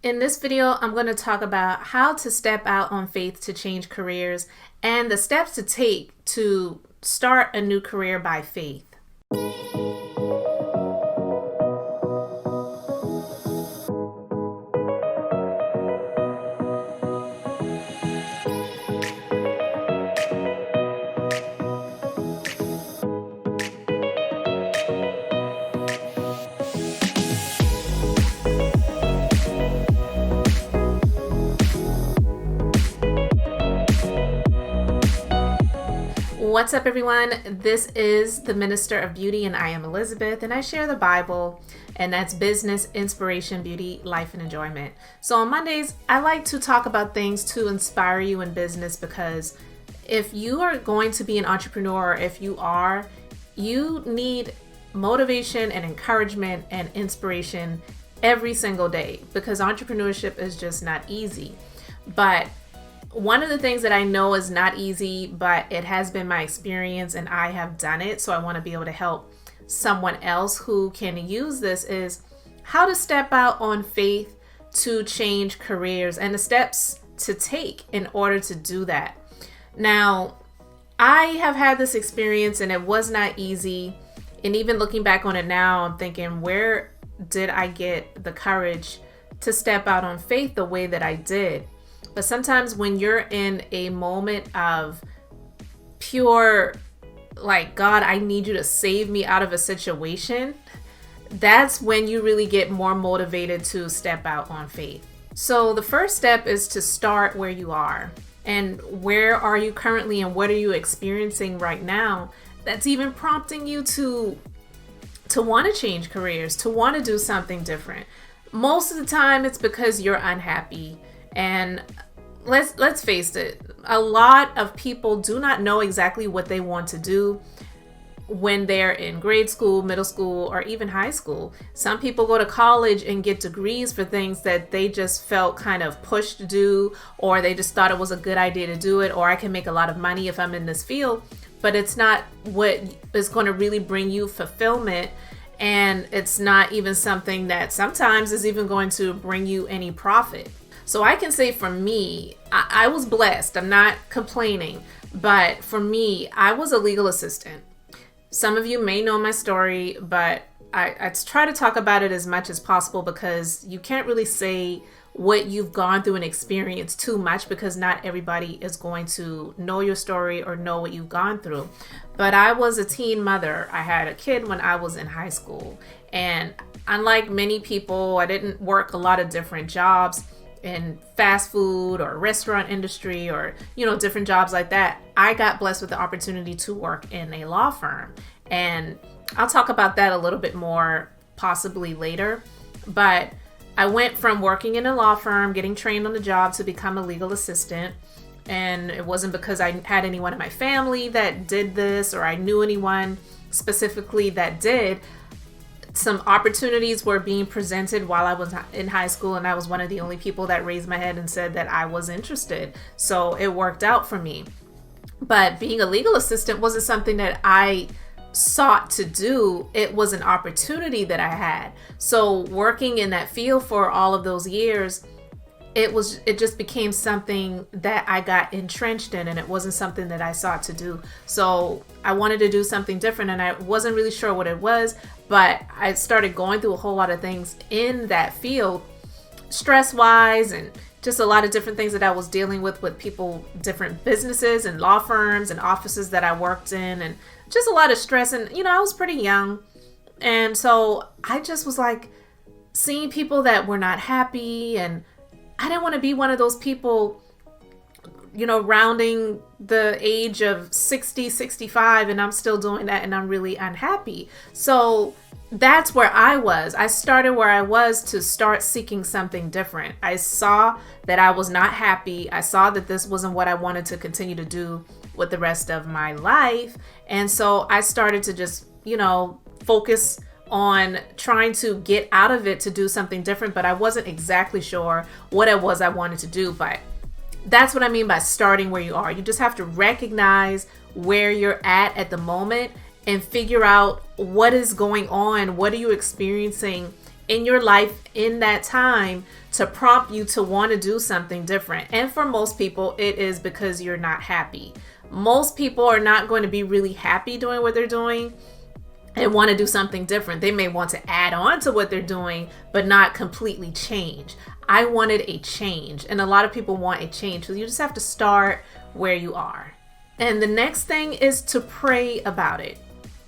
In this video, I'm going to talk about how to step out on faith to change careers and the steps to take to start a new career by faith. What's up, everyone? This is the Minister of Beauty, and I am Elizabeth, and I share the Bible, and that's business, inspiration, beauty, life, and enjoyment. So on Mondays, I like to talk about things to inspire you in business, because if you are going to be an entrepreneur, or if you are, you need motivation and encouragement and inspiration every single day, because entrepreneurship is just not easy. But one of the things that I know is not easy, but it has been my experience and I have done it, so I want to be able to help someone else who can use this, is how to step out on faith to change careers and the steps to take in order to do that. Now, I have had this experience and it was not easy. And even looking back on it now, I'm thinking, where did I get the courage to step out on faith the way that I did? But sometimes when you're in a moment of pure, like, God, I need you to save me out of a situation, that's when you really get more motivated to step out on faith. So the first step is to start where you are. And where are you currently, and what are you experiencing right now that's even prompting you to want to change careers, to want to do something different? Most of the time it's because you're unhappy. And let's face it, a lot of people do not know exactly what they want to do when they're in grade school, middle school, or even high school. Some people go to college and get degrees for things that they just felt kind of pushed to do, or they just thought it was a good idea to do it, or I can make a lot of money if I'm in this field. But it's not what is going to really bring you fulfillment, and it's not even something that sometimes is even going to bring you any profit. So I can say for me, I was blessed. I'm not complaining. But for me, I was a legal assistant. Some of you may know my story, but I try to talk about it as much as possible, because you can't really say what you've gone through and experienced too much, because not everybody is going to know your story or know what you've gone through. But I was a teen mother. I had a kid when I was in high school. And unlike many people, I didn't work a lot of different jobs in fast food or restaurant industry, or different jobs like that. I got blessed with the opportunity to work in a law firm, and I'll talk about that a little bit more possibly later. But I went from working in a law firm, getting trained on the job, to become a legal assistant. And it wasn't because I had anyone in my family that did this, or I knew anyone specifically that did. Some opportunities were being presented while I was in high school, and I was one of the only people that raised my head and said that I was interested. So it worked out for me. But being a legal assistant wasn't something that I sought to do. It was an opportunity that I had. So working in that field for all of those years, it just became something that I got entrenched in, and it wasn't something that I sought to do. So I wanted to do something different, and I wasn't really sure what it was, but I started going through a whole lot of things in that field, stress-wise, and just a lot of different things that I was dealing with people, different businesses and law firms and offices that I worked in, and just a lot of stress. And, I was pretty young. And so I just was like seeing people that were not happy, and I didn't want to be one of those people, rounding the age of 60, 65, and I'm still doing that, and I'm really unhappy. So that's where I was. I started where I was to start seeking something different. I saw that I was not happy. I saw that this wasn't what I wanted to continue to do with the rest of my life. And so I started to just, focus on trying to get out of it to do something different, but I wasn't exactly sure what it was I wanted to do. But that's what I mean by starting where you are. You just have to recognize where you're at the moment and figure out what is going on. What are you experiencing in your life in that time to prompt you to want to do something different. And for most people, it is because you're not happy. Most people are not going to be really happy doing what they're doing and want to do something different. They may want to add on to what they're doing, but not completely change. I wanted a change, and a lot of people want a change. So you just have to start where you are. And the next thing is to pray about it.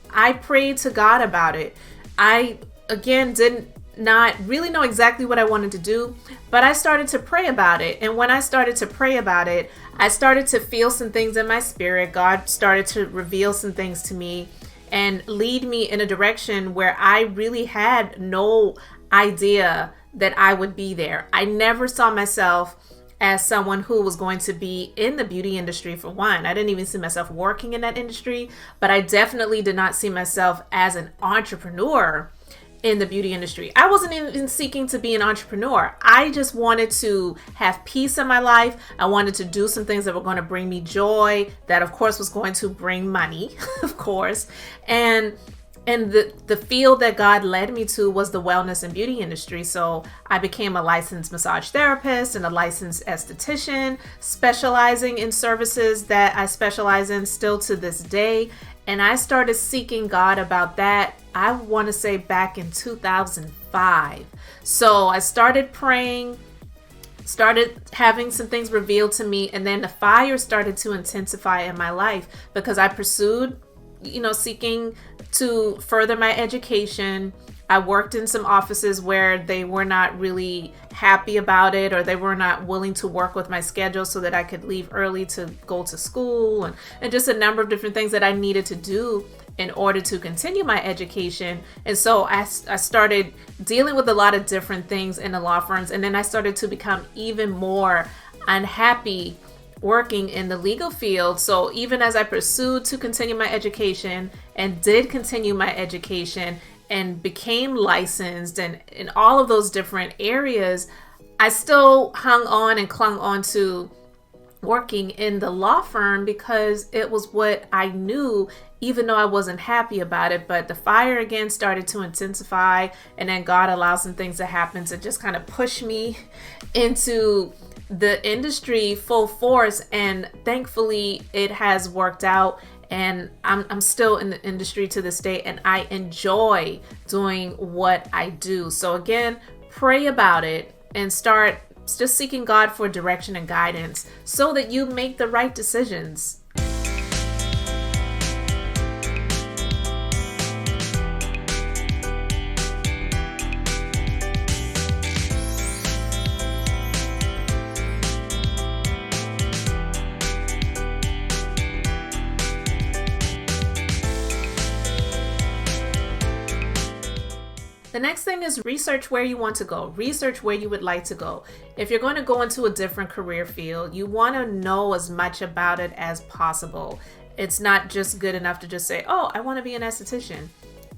I prayed to God about it. I, again, did not really know exactly what I wanted to do, but I started to pray about it. And when I started to pray about it, I started to feel some things in my spirit. God started to reveal some things to me and lead me in a direction where I really had no idea that I would be there. I never saw myself as someone who was going to be in the beauty industry, for one. I didn't even see myself working in that industry, but I definitely did not see myself as an entrepreneur in the beauty industry. I wasn't even seeking to be an entrepreneur. I just wanted to have peace in my life. I wanted to do some things that were going to bring me joy, that of course was going to bring money, of course. And the field that God led me to was the wellness and beauty industry. So I became a licensed massage therapist and a licensed esthetician, specializing in services that I specialize in still to this day. And I started seeking God about that, I want to say back in 2005. So I started praying, started having some things revealed to me, and then the fire started to intensify in my life because I pursued, seeking to further my education. I worked in some offices where they were not really happy about it, or they were not willing to work with my schedule so that I could leave early to go to school, and just a number of different things that I needed to do in order to continue my education. And so I started dealing with a lot of different things in the law firms, and then I started to become even more unhappy working in the legal field. So even as I pursued to continue my education and did continue my education and became licensed and in all of those different areas, I still hung on and clung on to working in the law firm because it was what I knew, even though I wasn't happy about it. But the fire again started to intensify, and then God allowed some things to happen to just kind of push me into the industry full force. And thankfully it has worked out, and I'm still in the industry to this day, and I enjoy doing what I do. So again, pray about it and start just seeking God for direction and guidance so that you make the right decisions. The next thing is research where you want to go. Research where you would like to go. If you're going to go into a different career field, you want to know as much about it as possible. It's not just good enough to just say, oh, I want to be an esthetician.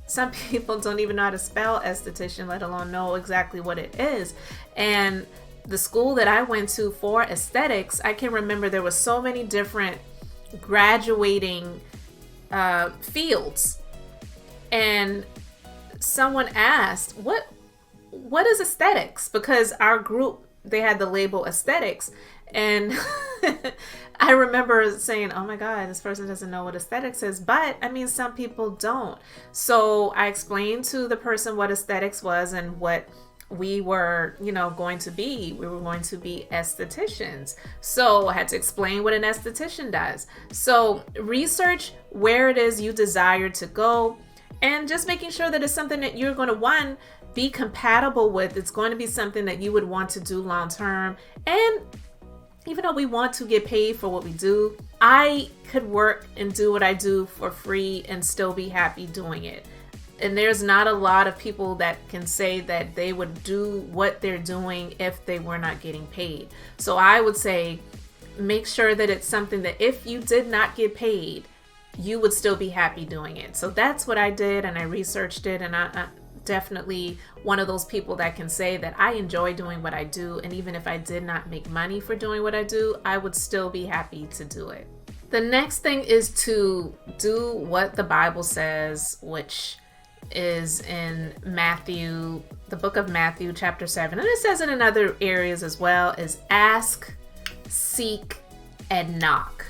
Some people don't even know how to spell esthetician, let alone know exactly what it is. And the school that I went to for aesthetics, I can remember there were so many different graduating fields. And someone asked, what is aesthetics? Because our group, they had the label aesthetics. And I remember saying, oh my God, this person doesn't know what aesthetics is. But I mean, some people don't. So I explained to the person what aesthetics was and what we were, going to be. We were going to be estheticians. So I had to explain what an esthetician does. So research where it is you desire to go, and just making sure that it's something that you're going to, be compatible with. It's going to be something that you would want to do long term. And even though we want to get paid for what we do, I could work and do what I do for free and still be happy doing it. And there's not a lot of people that can say that they would do what they're doing if they were not getting paid. So I would say, make sure that it's something that if you did not get paid, you would still be happy doing it. So that's what I did, and I researched it, and I'm definitely one of those people that can say that I enjoy doing what I do, and even if I did not make money for doing what I do, I would still be happy to do it. The next thing is to do what the Bible says, which is in Matthew, the book of Matthew, chapter 7. And it says it in other areas as well, is ask, seek, and knock.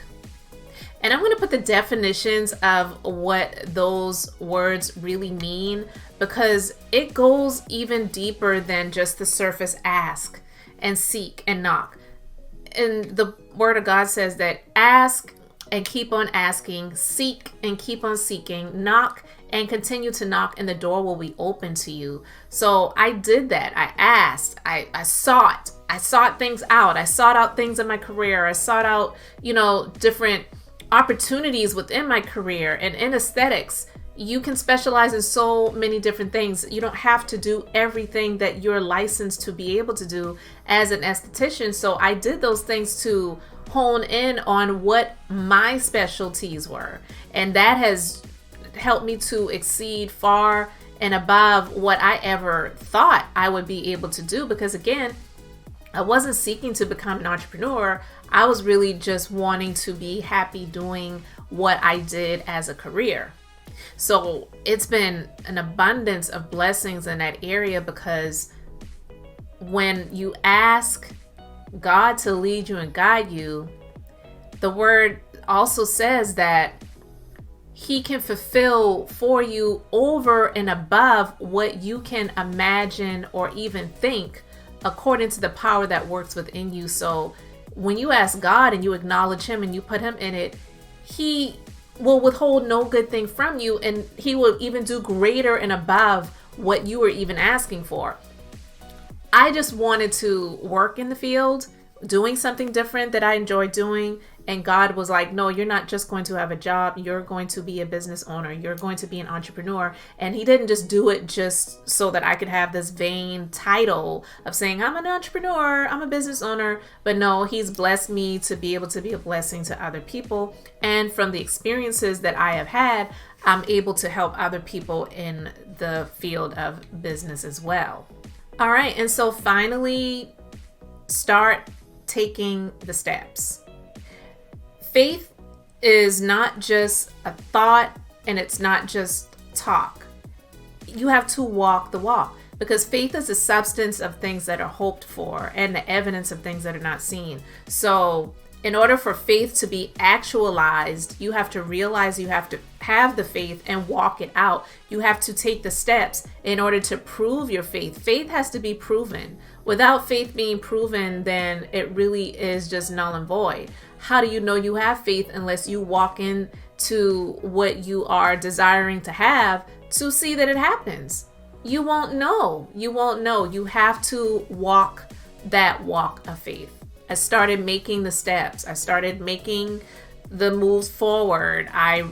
And I'm going to put the definitions of what those words really mean, because it goes even deeper than just the surface ask and seek and knock. And the word of God says that ask and keep on asking, seek and keep on seeking, knock and continue to knock, and the door will be open to you. So I did that. I asked, I sought things out. I sought out things in my career. I sought out, different opportunities within my career. And in aesthetics, you can specialize in so many different things. You don't have to do everything that you're licensed to be able to do as an esthetician. So I did those things to hone in on what my specialties were. And that has helped me to exceed far and above what I ever thought I would be able to do. Because again, I wasn't seeking to become an entrepreneur. I was really just wanting to be happy doing what I did as a career. So it's been an abundance of blessings in that area, because when you ask God to lead you and guide you, the word also says that He can fulfill for you over and above what you can imagine or even think, according to the power that works within you. So when you ask God and you acknowledge Him and you put Him in it, He will withhold no good thing from you, and He will even do greater and above what you were even asking for. I just wanted to work in the field, doing something different that I enjoy doing. And God was like, no, you're not just going to have a job. You're going to be a business owner. You're going to be an entrepreneur. And He didn't just do it just so that I could have this vain title of saying I'm an entrepreneur, I'm a business owner. But no, He's blessed me to be able to be a blessing to other people. And from the experiences that I have had, I'm able to help other people in the field of business as well. All right. And so finally, start taking the steps. Faith is not just a thought, and it's not just talk. You have to walk the walk, because faith is the substance of things that are hoped for and the evidence of things that are not seen. So in order for faith to be actualized, you have to realize you have to have the faith and walk it out. You have to take the steps in order to prove your faith. Faith has to be proven. Without faith being proven, then it really is just null and void. How do you know you have faith unless you walk into what you are desiring to have to see that it happens? You won't know. You won't know. You have to walk that walk of faith. I started making the steps. I started making the moves forward. I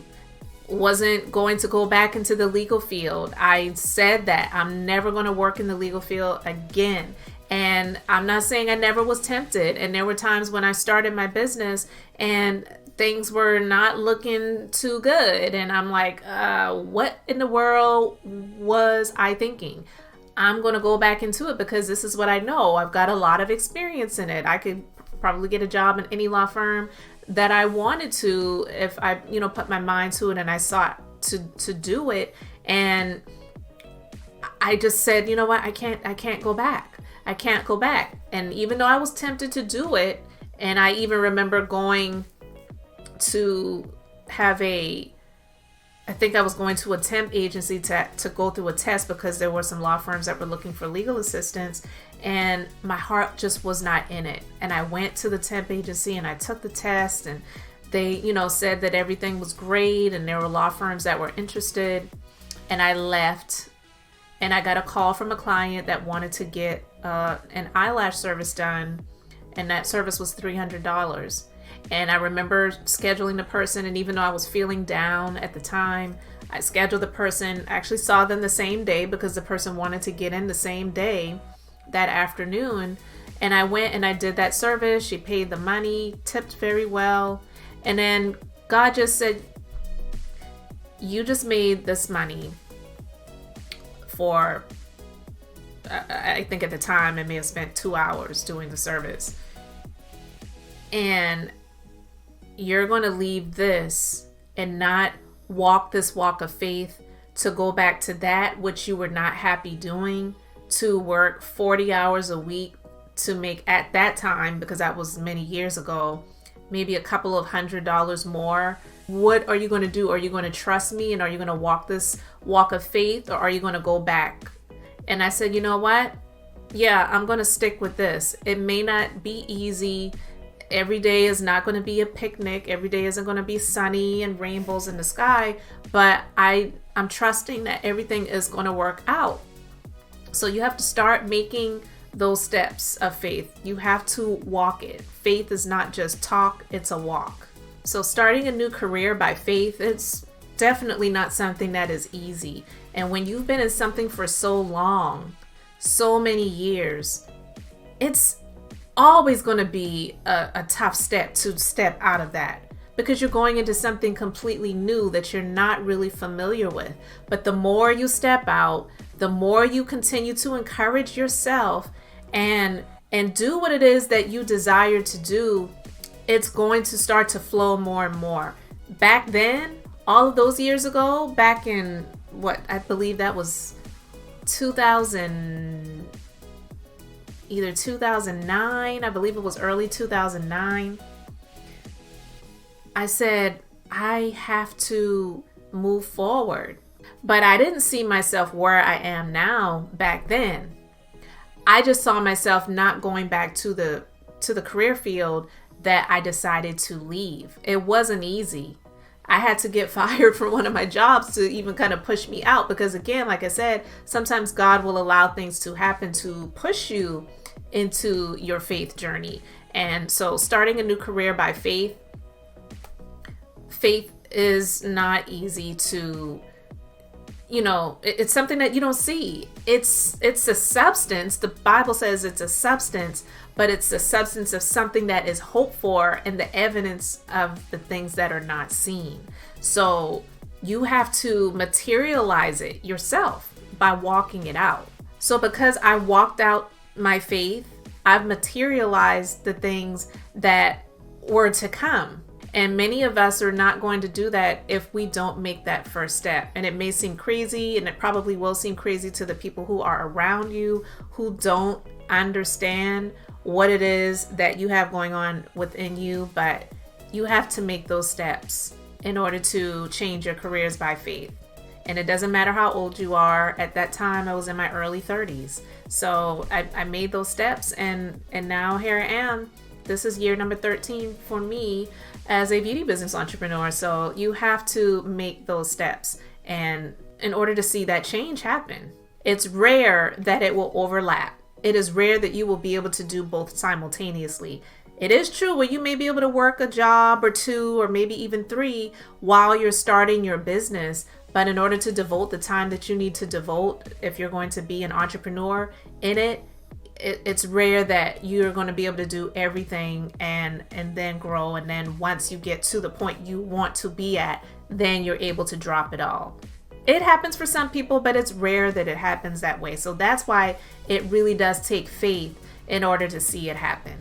wasn't going to go back into the legal field. I said that I'm never going to work in the legal field again. And I'm not saying I never was tempted. And there were times when I started my business and things were not looking too good. And I'm like, what in the world was I thinking? I'm going to go back into it because this is what I know. I've got a lot of experience in it. I could probably get a job in any law firm that I wanted to if I, put my mind to it and I sought to do it. And I just said, you know what? I can't go back. I can't go back. And even though I was tempted to do it, and I even remember going to have I think I was going to a temp agency to go through a test because there were some law firms that were looking for legal assistance, and my heart just was not in it. And I went to the temp agency and I took the test, and they, said that everything was great and there were law firms that were interested. And I left, and I got a call from a client that wanted to get an eyelash service done, and that service was $300. And I remember scheduling the person, and even though I was feeling down at the time, I scheduled the person. I actually saw them the same day because the person wanted to get in the same day, that afternoon. And I went and I did that service. She paid the money, tipped very well. And then God just said, you just made this money for, I think at the time I may have spent 2 hours doing the service. And you're going to leave this and not walk this walk of faith to go back to that which you were not happy doing, to work 40 hours a week to make, at that time, because that was many years ago, maybe a couple of $100 more. What are you going to do? Are you going to trust me, and are you going to walk this walk of faith, or are you going to go back? And I said, you know what? Yeah, I'm going to stick with this. It may not be easy. Every day is not going to be a picnic. Every day isn't going to be sunny and rainbows in the sky, but I'm trusting that everything is going to work out. So you have to start making those steps of faith. You have to walk it. Faith is not just talk, it's a walk. So starting a new career by faith, it's definitely not something that is easy. And when you've been in something for so long, so many years, it's always going to be a tough step to step out of that, because you're going into something completely new that you're not really familiar with. But the more you step out, the more you continue to encourage yourself and do what it is that you desire to do, it's going to start to flow more and more. Back then, all of those years ago, back in what I believe that was 2000, either 2009, I believe it was early 2009. I said, I have to move forward. But I didn't see myself where I am now back then. I just saw myself not going back to the career field that I decided to leave. It wasn't easy. I had to get fired from one of my jobs to even kind of push me out, because again, like I said, sometimes God will allow things to happen to push you into your faith journey. And so starting a new career by faith is not easy to, it's something that you don't see. It's a substance. The Bible says it's a substance, but it's the substance of something that is hoped for and the evidence of the things that are not seen. So you have to materialize it yourself by walking it out. So because I walked out my faith, I've materialized the things that were to come. And many of us are not going to do that if we don't make that first step. And it may seem crazy, and it probably will seem crazy to the people who are around you, who don't understand what it is that you have going on within you. But you have to make those steps in order to change your careers by faith. And it doesn't matter how old you are. At that time, I was in my early 30s. So I made those steps, and now here I am. This is year number 13 for me as a beauty business entrepreneur. So you have to make those steps, and in order to see that change happen. It's rare that it will overlap. It is rare that you will be able to do both simultaneously. It is true where you may be able to work a job or two or maybe even 3 while you're starting your business. But in order to devote the time that you need to devote, if you're going to be an entrepreneur in it, it's rare that you're going to be able to do everything and then grow. And then once you get to the point you want to be at, then you're able to drop it all. It happens for some people, but it's rare that it happens that way. So that's why it really does take faith in order to see it happen.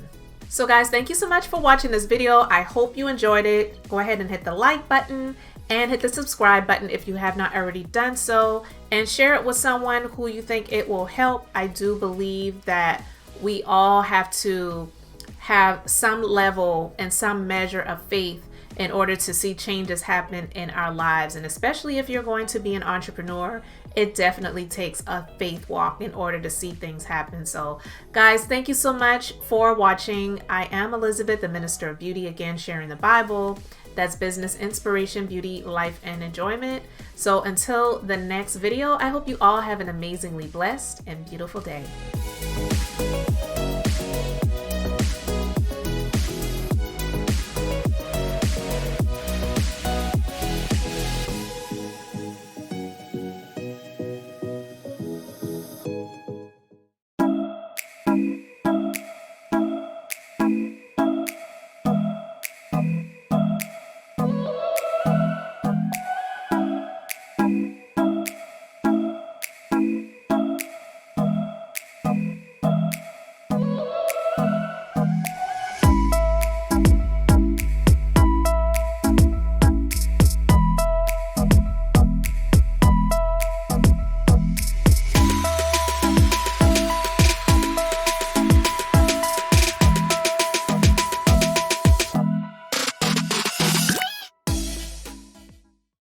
So guys, thank you so much for watching this video. I hope you enjoyed it. Go ahead and hit the like button and hit the subscribe button if you have not already done so, and share it with someone who you think it will help. I do believe that we all have to have some level and some measure of faith in order to see changes happen in our lives. And especially if you're going to be an entrepreneur, it definitely takes a faith walk in order to see things happen. So guys, thank you so much for watching. I am Elizabeth, the Minister of Beauty, again sharing the Bible. That's business, inspiration, beauty, life, and enjoyment. So until the next video, I hope you all have an amazingly blessed and beautiful day.